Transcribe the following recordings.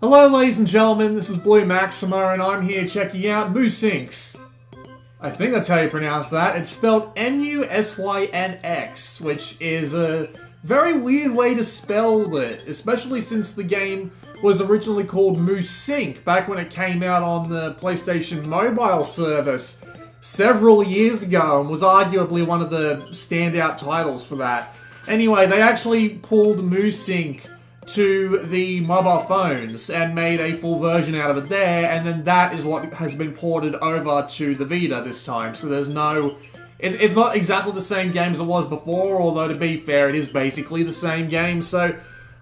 Hello ladies and gentlemen, this is Blue Maxima and I'm here checking out Musynx. I think that's how you pronounce that. It's spelled M-U-S-Y-N-X, which is a very weird way to spell it, especially since the game was originally called Musynx back when it came out on the PlayStation Mobile service several years ago and was arguably one of the standout titles for that. Anyway, they actually pulled Musynx to the mobile phones and made a full version out of it there, and then that is what has been ported over to the Vita this time. So there's no... It's not exactly the same game as it was before, although to be fair, it is basically the same game. So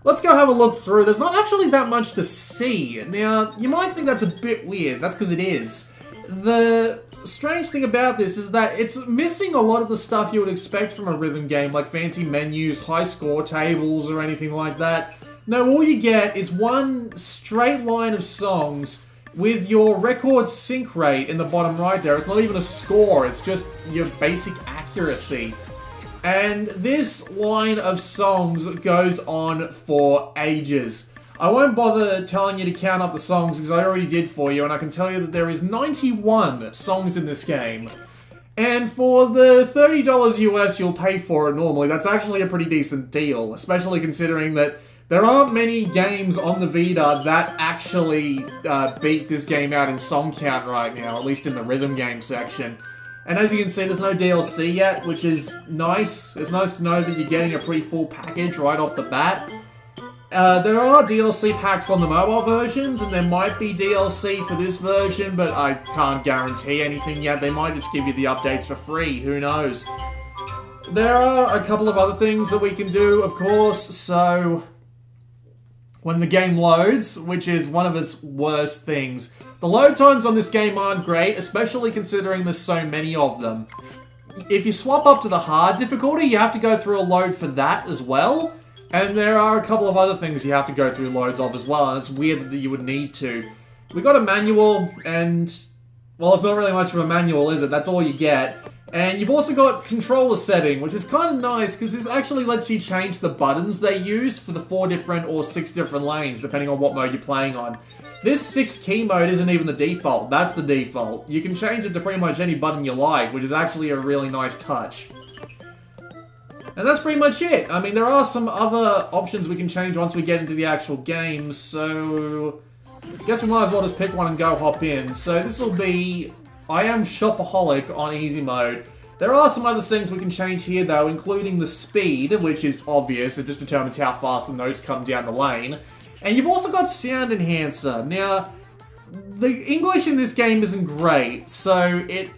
let's go have a look through. There's not actually that much to see. Now, you might think that's a bit weird. That's because it is. The strange thing about this is that it's missing a lot of the stuff you would expect from a rhythm game, like fancy menus, high score tables, or anything like that. No, all you get is one straight line of songs with your record sync rate in the bottom right there. It's not even a score, it's just your basic accuracy. And this line of songs goes on for ages. I won't bother telling you to count up the songs because I already did for you, and I can tell you that there is 91 songs in this game. And for the $30 US you'll pay for it normally, that's actually a pretty decent deal, especially considering that there aren't many games on the Vita that actually beat this game out in song count right now, at least in the rhythm game section. And as you can see, there's no DLC yet, which is nice. It's nice to know that you're getting a pretty full package right off the bat. There are DLC packs on the mobile versions, and there might be DLC for this version, but I can't guarantee anything yet. They might just give you the updates for free, who knows. There are a couple of other things that we can do, of course, so when the game loads, which is one of its worst things. The load times on this game aren't great, especially considering there's so many of them. If you swap up to the hard difficulty, you have to go through a load for that as well. And there are a couple of other things you have to go through loads of as well, and it's weird that you would need to. We got a manual, and well, it's not really much of a manual, is it? That's all you get. And you've also got controller setting, which is kind of nice because this actually lets you change the buttons they use for the 4 different or 6 different lanes, depending on what mode you're playing on. This 6 key mode isn't even the default, that's the default. You can change it to pretty much any button you like, which is actually a really nice touch. And that's pretty much it. I mean, there are some other options we can change once we get into the actual game, so I guess we might as well just pick one and go hop in. So this will be I am Shopaholic on easy mode. There are some other things we can change here though, including the speed, which is obvious. It just determines how fast the notes come down the lane. And you've also got sound enhancer. Now, the English in this game isn't great, so it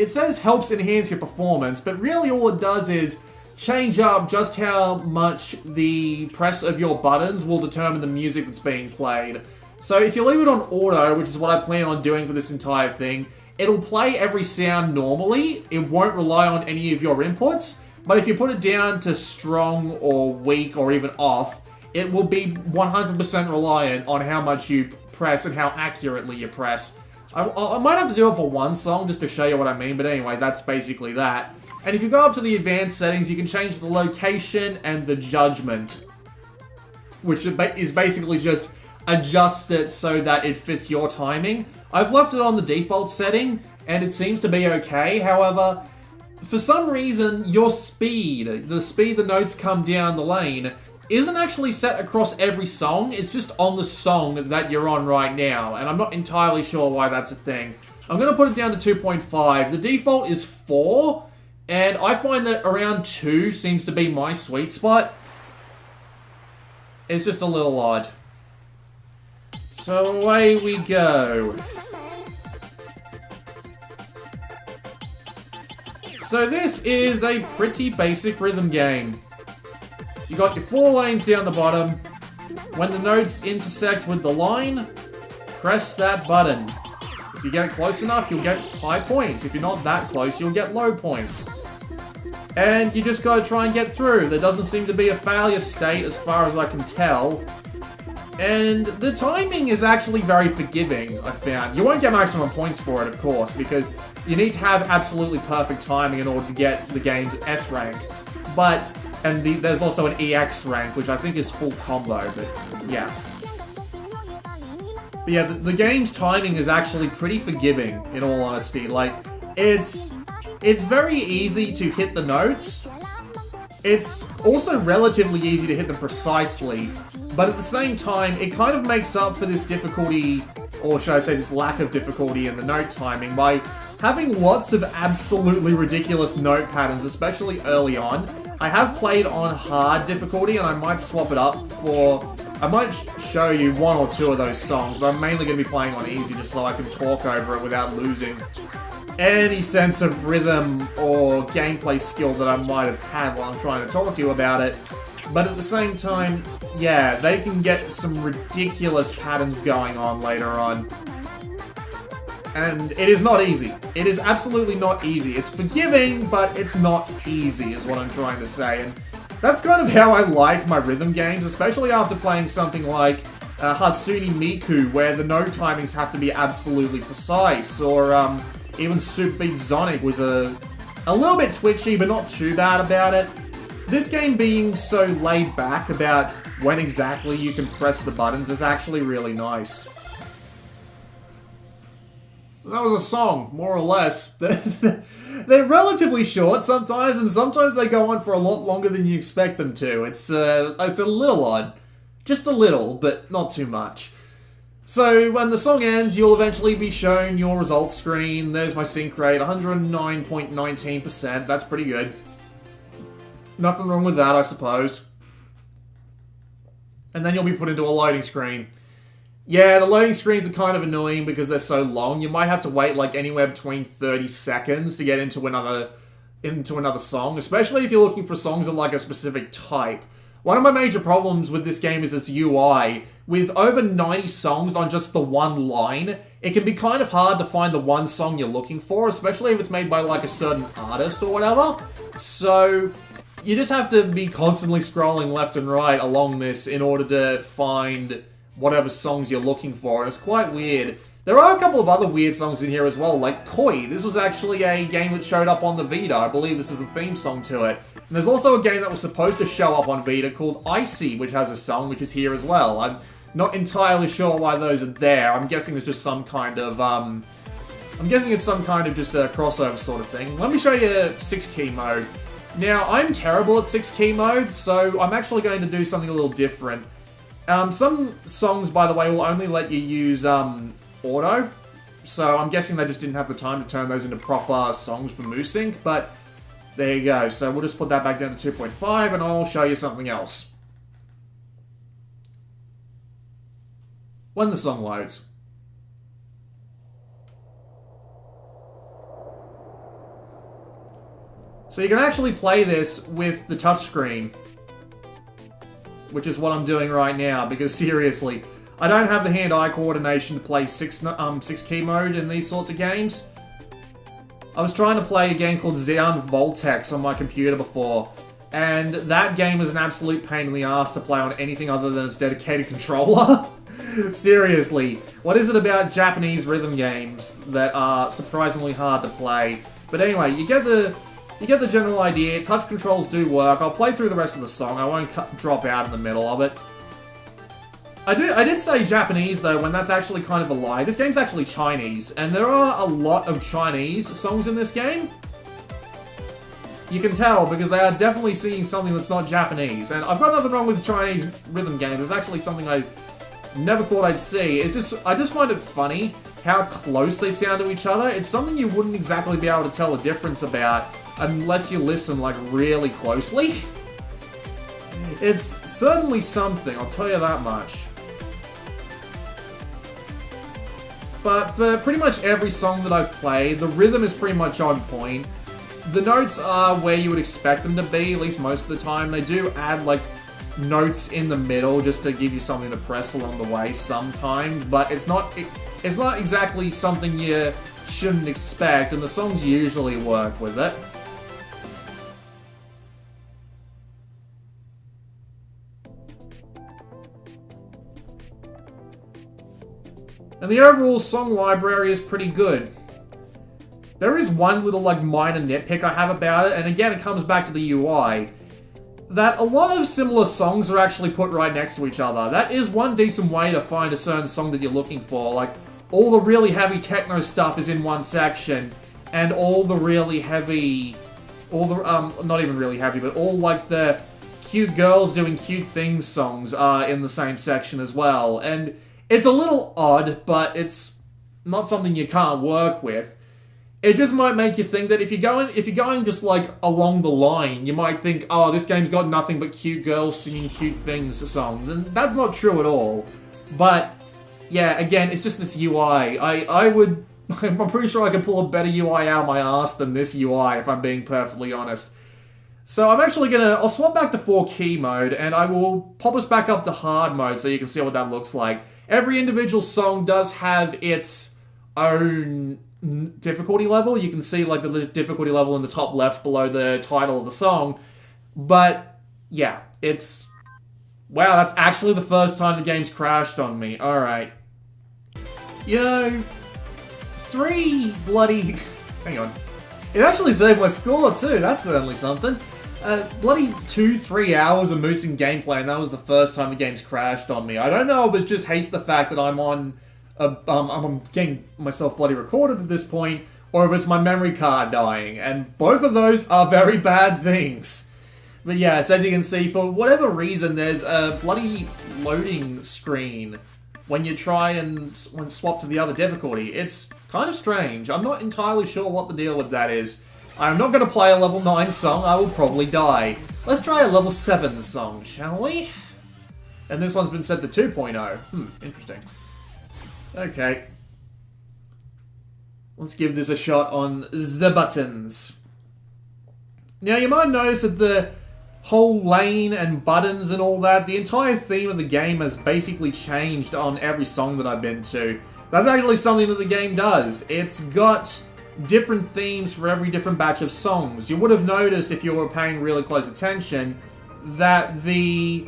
says helps enhance your performance, but really all it does is change up just how much the press of your buttons will determine the music that's being played. So if you leave it on auto, which is what I plan on doing for this entire thing, it'll play every sound normally. It won't rely on any of your inputs, but if you put it down to strong or weak or even off, it will be 100% reliant on how much you press and how accurately you press. I might have to do it for one song just to show you what I mean, but anyway, that's basically that. And if you go up to the advanced settings, you can change the location and the judgment, which is basically just adjust it so that it fits your timing. I've left it on the default setting, and it seems to be okay. However, for some reason, your speed, the speed the notes come down the lane, isn't actually set across every song. It's just on the song that you're on right now, and I'm not entirely sure why that's a thing. I'm going to put it down to 2.5. The default is 4, and I find that around 2 seems to be my sweet spot. It's just a little odd. So away we go. So this is a pretty basic rhythm game. You got your 4 lanes down the bottom. When the notes intersect with the line, press that button. If you get it close enough, you'll get high points. If you're not that close, you'll get low points. And you just gotta try and get through. There doesn't seem to be a failure state as far as I can tell. And the timing is actually very forgiving, I found. You won't get maximum points for it, of course, because you need to have absolutely perfect timing in order to get the game's S rank. But, and there's also an EX rank, which I think is full combo, but yeah. But yeah, the game's timing is actually pretty forgiving, in all honesty. Like, it's very easy to hit the notes. It's also relatively easy to hit them precisely, but at the same time, it kind of makes up for this difficulty, or should I say this lack of difficulty in the note timing, by having lots of absolutely ridiculous note patterns, especially early on. I have played on hard difficulty, and I might swap it up for... I might show you one or two of those songs, but I'm mainly going to be playing on easy just so I can talk over it without losing any sense of rhythm or gameplay skill that I might have had while I'm trying to talk to you about it. But at the same time, yeah, they can get some ridiculous patterns going on later on. And it is not easy. It is absolutely not easy. It's forgiving, but it's not easy, is what I'm trying to say. And that's kind of how I like my rhythm games, especially after playing something like Hatsune Miku, where the note timings have to be absolutely precise, or even Super Beat Sonic was a little bit twitchy, but not too bad about it. This game being so laid back about when exactly you can press the buttons is actually really nice. That was a song, more or less. They're relatively short sometimes, and sometimes they go on for a lot longer than you expect them to. It's a little odd. Just a little, but not too much. So, when the song ends, you'll eventually be shown your results screen. There's my sync rate, 109.19%. That's pretty good. Nothing wrong with that, I suppose. And then you'll be put into a loading screen. Yeah, the loading screens are kind of annoying because they're so long. You might have to wait like anywhere between 30 seconds to get into another song, especially if you're looking for songs of like a specific type. One of my major problems with this game is its UI. With over 90 songs on just the one line, it can be kind of hard to find the one song you're looking for, especially if it's made by like a certain artist or whatever. So you just have to be constantly scrolling left and right along this in order to find whatever songs you're looking for, and it's quite weird. There are a couple of other weird songs in here as well, like Koi. This was actually a game that showed up on the Vita. I believe this is a theme song to it. And there's also a game that was supposed to show up on Vita called Icy, which has a song, which is here as well. I'm not entirely sure why those are there. I'm guessing it's just some kind of, just a crossover sort of thing. Let me show you 6-key mode. Now, I'm terrible at 6-key mode, so I'm actually going to do something a little different. Some songs, by the way, will only let you use, auto. So I'm guessing they just didn't have the time to turn those into proper songs for Musynx, but there you go. So we'll just put that back down to 2.5, and I'll show you something else when the song loads. So you can actually play this with the touchscreen, which is what I'm doing right now, because seriously, I don't have the hand-eye coordination to play 6-key mode in these sorts of games. I was trying to play a game called Xeon Voltex on my computer before, and that game was an absolute pain in the ass to play on anything other than its dedicated controller. Seriously, what is it about Japanese rhythm games that are surprisingly hard to play? But anyway, you get the general idea. Touch controls do work. I'll play through the rest of the song. I won't drop out in the middle of it. I did say Japanese, though, when that's actually kind of a lie. This game's actually Chinese, and there are a lot of Chinese songs in this game. You can tell, because they are definitely singing something that's not Japanese. And I've got nothing wrong with Chinese rhythm games. It's actually something I never thought I'd see. I just find it funny how close they sound to each other. It's something you wouldn't exactly be able to tell the difference about unless you listen, like, really closely. It's certainly something, I'll tell you that much. But for pretty much every song that I've played, the rhythm is pretty much on point. The notes are where you would expect them to be, at least most of the time. They do add, like, notes in the middle just to give you something to press along the way sometimes, but it's not exactly something you shouldn't expect, and the songs usually work with it. And the overall song library is pretty good. There is one little, like, minor nitpick I have about it, and again, it comes back to the UI. that a lot of similar songs are actually put right next to each other. That is one decent way to find a certain song that you're looking for. Like, all the really heavy techno stuff is in one section, and all the really heavy... all the, not even really heavy, but all, like, the cute girls doing cute things songs are in the same section as well. And it's a little odd, but it's not something you can't work with. It just might make you think that if you're going just like along the line, you might think, oh, this game's got nothing but cute girls singing cute things songs, and that's not true at all. But yeah, again, it's just this UI. I'm pretty sure I could pull a better UI out of my ass than this UI, if I'm being perfectly honest. So I'm actually I'll swap back to 4-key mode, and I will pop us back up to hard mode so you can see what that looks like. Every individual song does have its own difficulty level. You can see like the difficulty level in the top left below the title of the song. But yeah, it's... wow, that's actually the first time the game's crashed on me. Alright. You know, 3 bloody... hang on. It actually saved my score too, that's certainly something. Bloody 2-3 hours of Musynx gameplay, and that was the first time the game's crashed on me. I don't know if it just hates the fact that I'm getting myself bloody recorded at this point, or if it's my memory card dying, and both of those are very bad things. But yes, as you can see, for whatever reason, there's a bloody loading screen when you try and swap to the other difficulty. It's kind of strange. I'm not entirely sure what the deal with that is. I'm not going to play a level 9 song, I will probably die. Let's try a level 7 song, shall we? And this one's been set to 2.0. Interesting. Okay. Let's give this a shot on the buttons. Now, you might notice that the whole lane and buttons and all that, the entire theme of the game has basically changed on every song that I've been to. That's actually something that the game does. It's got different themes for every different batch of songs. You would have noticed, if you were paying really close attention, that the...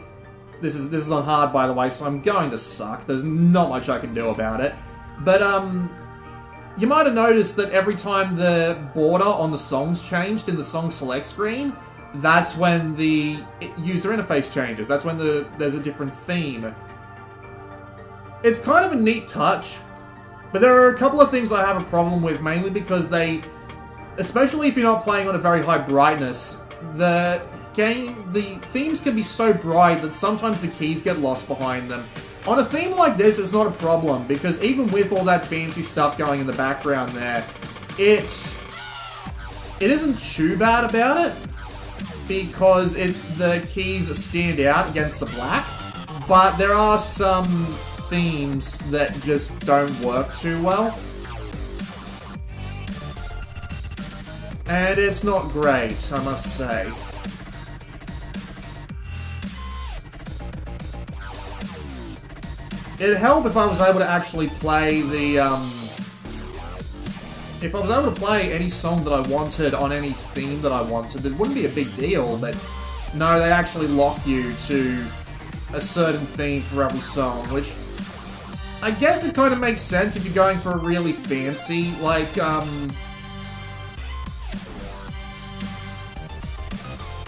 This is on hard, by the way, so I'm going to suck. There's not much I can do about it. But, you might have noticed that every time the border on the songs changed in the song select screen, that's when the user interface changes. That's when there's a different theme. It's kind of a neat touch, but there are a couple of things I have a problem with, mainly because they, especially if you're not playing on a very high brightness, the themes can be so bright that sometimes the keys get lost behind them. On a theme like this, it's not a problem, because even with all that fancy stuff going in the background there, it isn't too bad about it, because the keys stand out against the black, but there are some themes that just don't work too well. And it's not great, I must say. It'd help if I was able to actually play the, if I was able to play any song that I wanted on any theme that I wanted, it wouldn't be a big deal, but no, they actually lock you to a certain theme for every song, which I guess it kind of makes sense if you're going for a really fancy, like,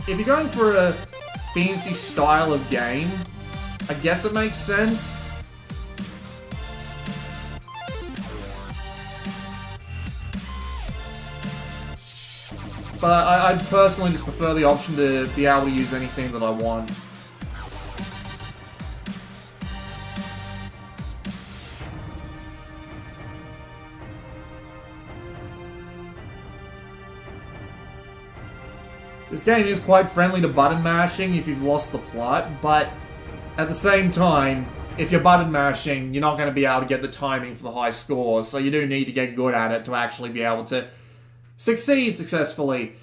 if you're going for a fancy style of game, I guess it makes sense. But I personally just prefer the option to be able to use anything that I want. This game is quite friendly to button mashing if you've lost the plot, but at the same time, if you're button mashing, you're not going to be able to get the timing for the high scores, so you do need to get good at it to actually be able to succeed successfully.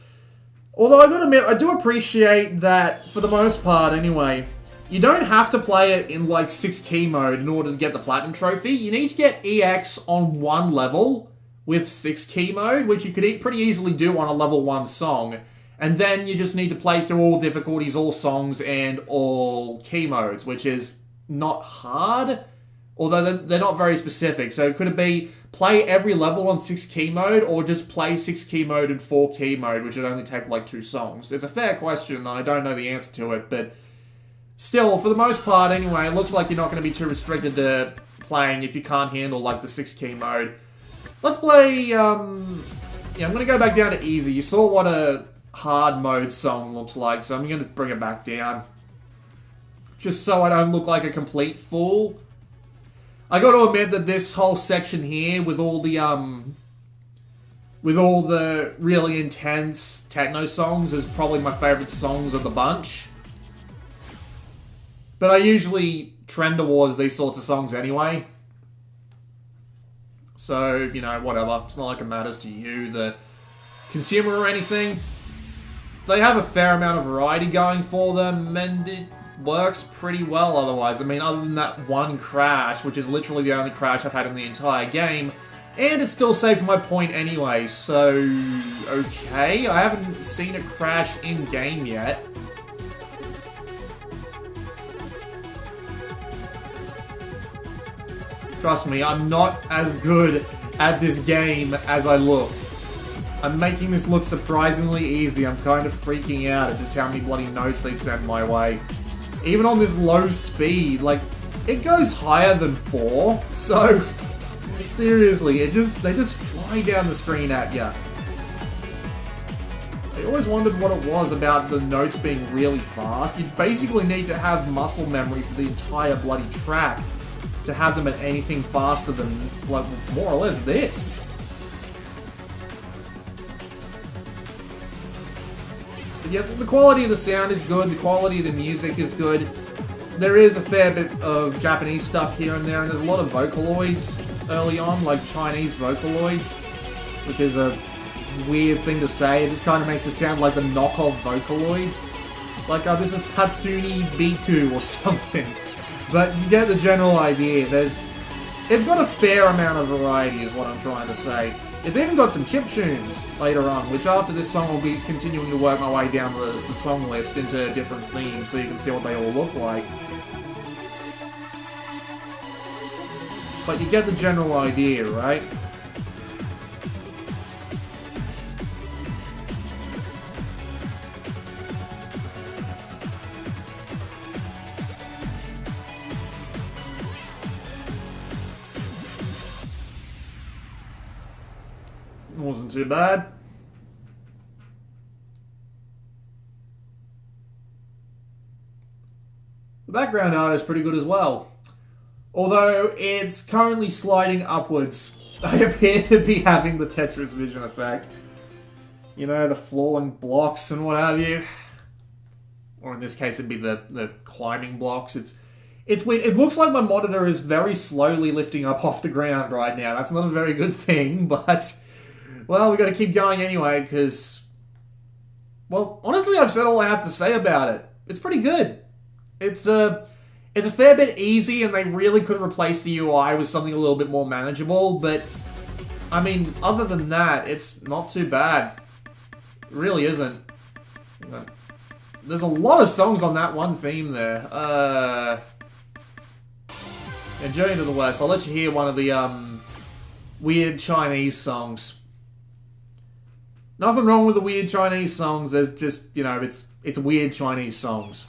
Although I gotta admit, I do appreciate that, for the most part anyway, you don't have to play it in like 6-key mode in order to get the Platinum Trophy. You need to get EX on one level with 6-key mode, which you could pretty easily do on a level 1 song. And then you just need to play through all difficulties, all songs, and all key modes, which is not hard, Although they're not very specific. So could it be play every level on 6 key mode, or just play 6 key mode and 4 key mode, which would only take like 2 songs? It's a fair question, and I don't know the answer to it, but still, for the most part anyway, it looks like you're not going to be too restricted to playing if you can't handle like the 6 key mode. Let's play, yeah, I'm going to go back down to easy. You saw what a hard mode song looks like, so I'm going to bring it back down. Just so I don't look like a complete fool. I got to admit that this whole section here, with all the really intense techno songs, is probably my favorite songs of the bunch. But I usually trend towards these sorts of songs anyway. So, you know, whatever. It's not like it matters to you, the consumer or anything. They have a fair amount of variety going for them, and it works pretty well otherwise. I mean, other than that one crash, which is literally the only crash I've had in the entire game, and it's still saved my point anyway, so okay. I haven't seen a crash in-game yet. Trust me, I'm not as good at this game as I look. I'm making this look surprisingly easy. I'm kind of freaking out at just how many bloody notes they send my way. Even on this low speed, like, it goes higher than 4, so seriously, they just fly down the screen at ya. I always wondered what it was about the notes being really fast. You basically need to have muscle memory for the entire bloody track to have them at anything faster than, like, more or less this. But yeah, the quality of the sound is good, the quality of the music is good. There is a fair bit of Japanese stuff here and there, and there's a lot of Vocaloids early on, like Chinese Vocaloids, which is a weird thing to say. It just kind of makes it sound like the knockoff Vocaloids. Like, this is Katsuni Biku or something. But you get the general idea. It's got a fair amount of variety is what I'm trying to say. It's even got some chiptunes later on, which after this song will be continuing to work my way down the song list into different themes so you can see what they all look like. But you get the general idea, right? Wasn't too bad. The background art is pretty good as well. Although it's currently sliding upwards. I appear to be having the Tetris vision effect. You know, the falling blocks and what have you. Or in this case it'd be the climbing blocks. It's weird. It looks like my monitor is very slowly lifting up off the ground right now. That's not a very good thing, but well, we got to keep going anyway, because, well, honestly, I've said all I have to say about it. It's pretty good. It's a fair bit easy, and they really could replace the UI with something a little bit more manageable, but, I mean, other than that, it's not too bad. It really isn't. There's a lot of songs on that one theme there. Yeah, Journey to the West. I'll let you hear one of the, weird Chinese songs. Nothing wrong with the weird Chinese songs, there's just, you know, it's weird Chinese songs.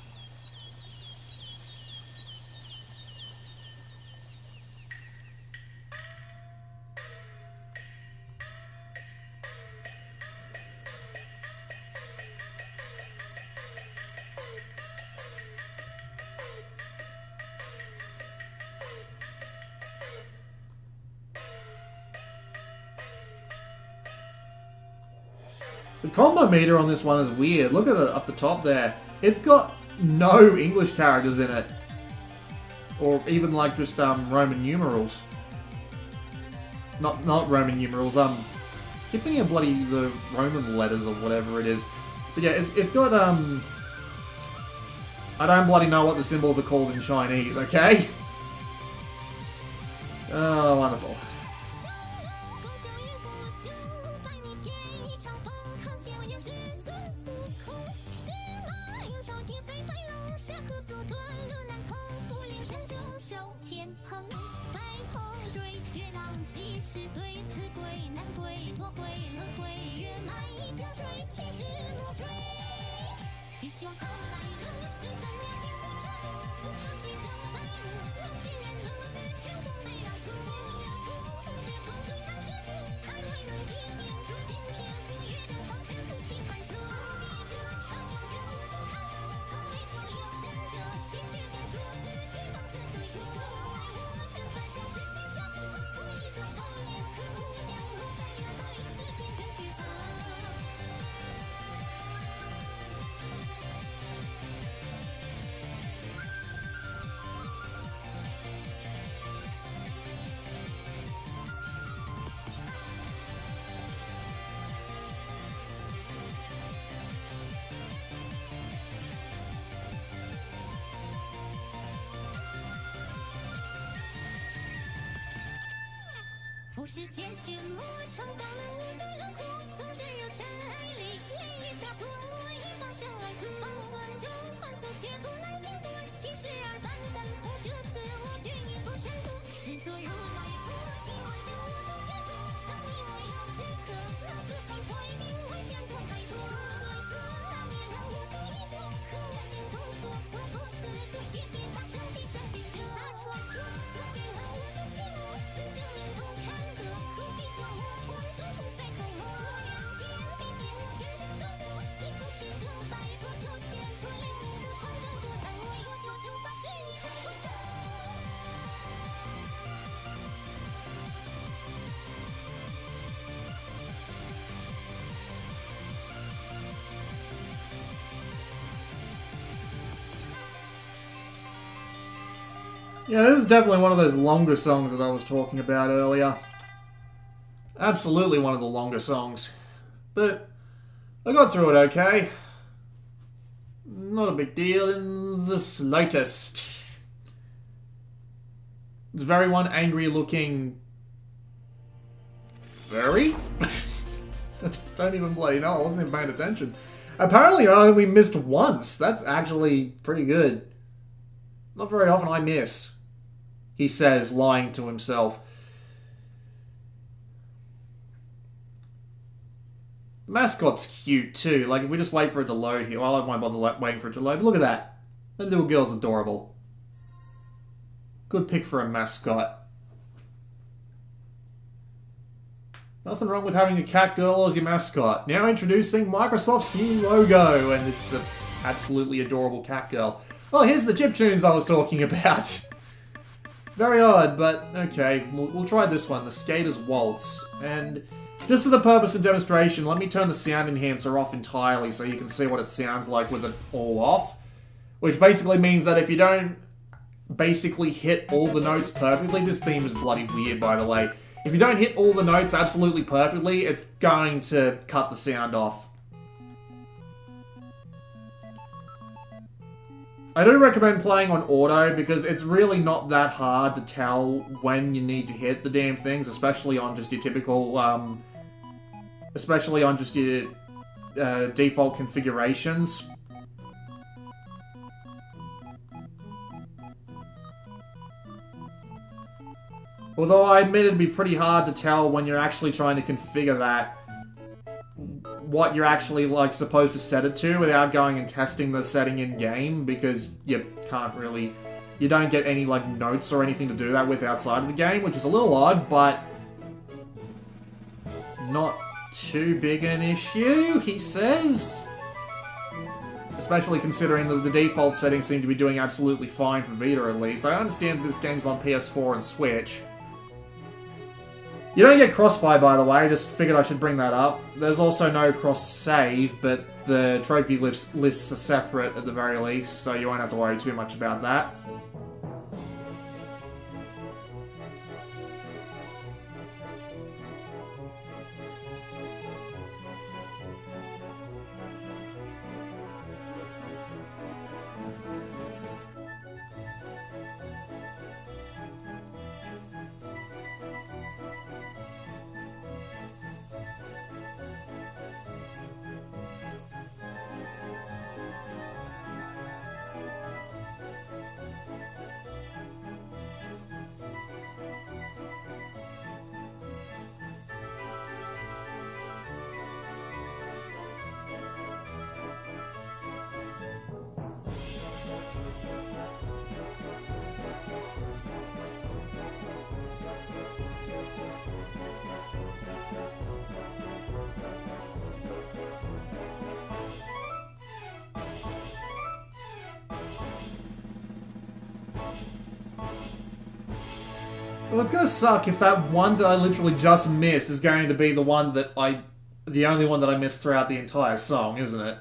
The combo meter on this one is weird. Look at it up the top there. It's got no English characters in it. Or even like just Roman numerals. Not Roman numerals, I keep thinking of bloody the Roman letters or whatever it is. But yeah, it's got I don't bloody know what the symbols are called in Chinese, okay? Oh, wonderful. 俯视前寻磨成到了我的轮廓，总是有尘埃里烟雨飘作，我已放声来歌。方寸中换奏却不能定夺，七十二般灯火这次我决意不闪躲。视作如来佛，今晚着我的执着。当你我要时刻，那个开怀并未想过太多。罪责拿捏了我的依托，可我心不服，错过四个切天大圣地上行者。那传说夺去了我的寂寞，真生命不堪得，何必叫我混沌不费口沫？这人间毕竟我真正走过，一口铁就百过秋千，做人一个长征过，但我有998是一种不舍。Yeah, this is definitely one of those longer songs that I was talking about earlier. Absolutely one of the longer songs. But I got through it okay. Not a big deal in the slightest. It's very one angry looking furry? Don't even bloody know, I wasn't even paying attention. Apparently I only missed once. That's actually pretty good. Not very often I miss, he says, lying to himself. The mascot's cute too. Like, if we just wait for it to load here, well, I won't bother waiting for it to load. But look at that. That little girl's adorable. Good pick for a mascot. Nothing wrong with having a cat girl as your mascot. Now introducing Microsoft's new logo, and it's an absolutely adorable cat girl. Oh, here's the chiptunes I was talking about. Very odd, but okay. We'll try this one, the Skater's Waltz. And just for the purpose of demonstration, let me turn the sound enhancer off entirely so you can see what it sounds like with it all off. Which basically means that if you don't basically hit all the notes perfectly, this theme is bloody weird, by the way. If you don't hit all the notes absolutely perfectly, it's going to cut the sound off. I do recommend playing on auto because it's really not that hard to tell when you need to hit the damn things, especially on just your typical, default configurations. Although I admit it'd be pretty hard to tell when you're actually trying to configure that, what you're actually, like, supposed to set it to without going and testing the setting in-game, because you can't really... You don't get any, like, notes or anything to do that with outside of the game, which is a little odd, but... not too big an issue, he says. Especially considering that the default settings seem to be doing absolutely fine for Vita, at least. I understand that this game's on PS4 and Switch. You don't get cross-buy, by the way, I just figured I should bring that up. There's also no cross-save, but the trophy lists are separate at the very least, so you won't have to worry too much about that. Well, it's gonna suck if that one that I literally just missed is going to be the one that the only one that I missed throughout the entire song, isn't it?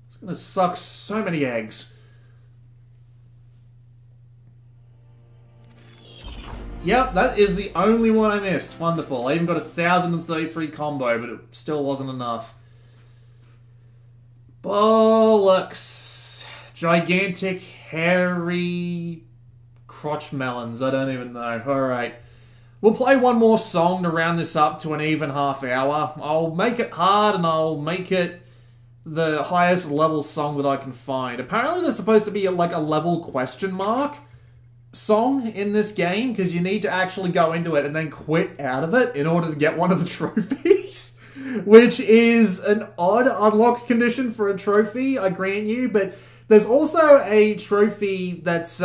It's gonna suck so many eggs. Yep, that is the only one I missed. Wonderful. I even got 1,033 combo, but it still wasn't enough. Bollocks. Gigantic, hairy crotch melons. I don't even know. Alright. We'll play one more song to round this up to an even half hour. I'll make it hard and I'll make it the highest level song that I can find. Apparently there's supposed to be like a level question mark song in this game, because you need to actually go into it and then quit out of it in order to get one of the trophies. Which is an odd unlock condition for a trophy, I grant you, but there's also a trophy that's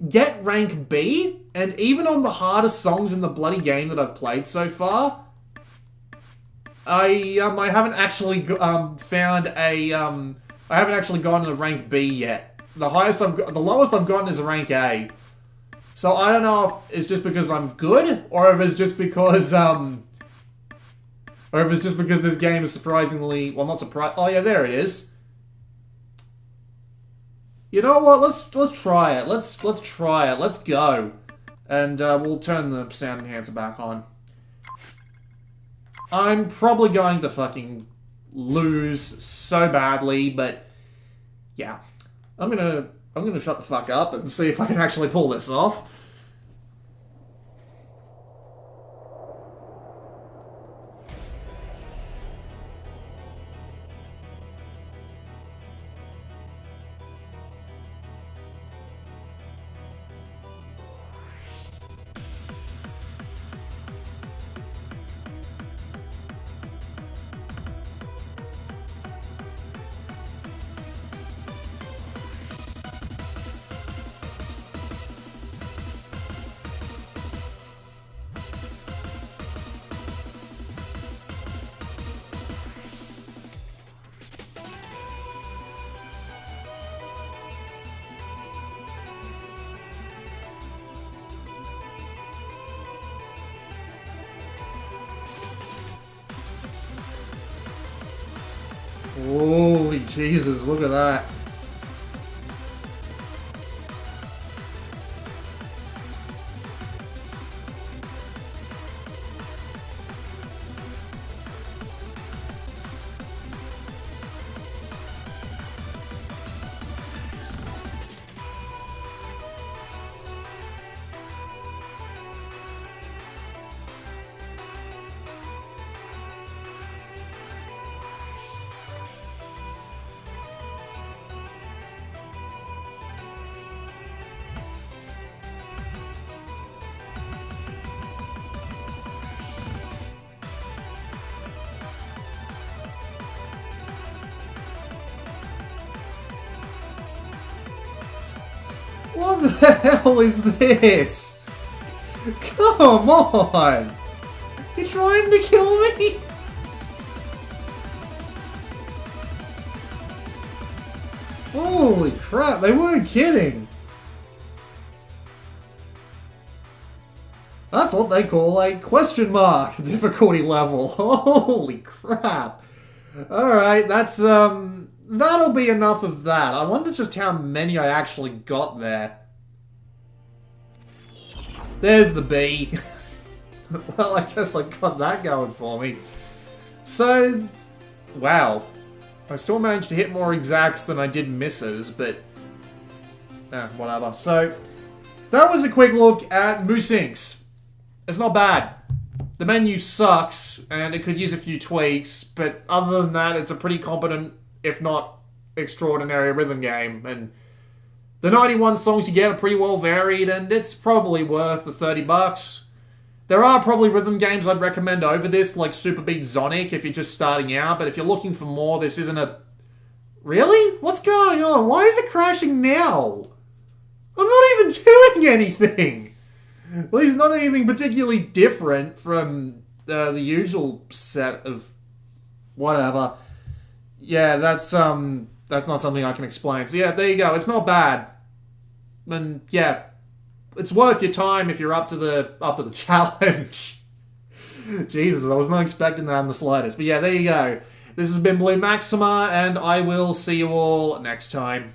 get rank B, and even on the hardest songs in the bloody game that I've played so far, I haven't actually found a I haven't actually gotten to rank B yet. The lowest I've gotten is a rank A. So I don't know if it's just because I'm good, or if it's just because this game is surprisingly, well, not surprised. Oh yeah, there it is. You know what? Let's try it. Let's try it. Let's go, and we'll turn the sound enhancer back on. I'm probably going to fucking lose so badly, but yeah, I'm gonna shut the fuck up and see if I can actually pull this off. Holy Jesus, look at that. What the hell is this? Come on! You're trying to kill me? Holy crap, they weren't kidding! That's what they call a question mark difficulty level. Holy crap! Alright, that's, that'll be enough of that. I wonder just how many I actually got there. There's the B. Well, I guess I got that going for me. So, wow. I still managed to hit more exacts than I did misses, but whatever. So, that was a quick look at Musynx. It's not bad. The menu sucks, and it could use a few tweaks, but other than that, it's a pretty competent, if not extraordinary, rhythm game, and the 91 songs you get are pretty well varied, and it's probably worth the 30 bucks. There are probably rhythm games I'd recommend over this, like Super Beat Sonic, if you're just starting out, but if you're looking for more, this isn't a... Really? What's going on? Why is it crashing now? I'm not even doing anything! At least not anything particularly different from the usual set of... whatever. Yeah, that's not something I can explain. So yeah, there you go. It's not bad. And yeah, it's worth your time if you're up to the challenge. Jesus, I was not expecting that in the slightest. But yeah, there you go. This has been Blue Maxima, and I will see you all next time.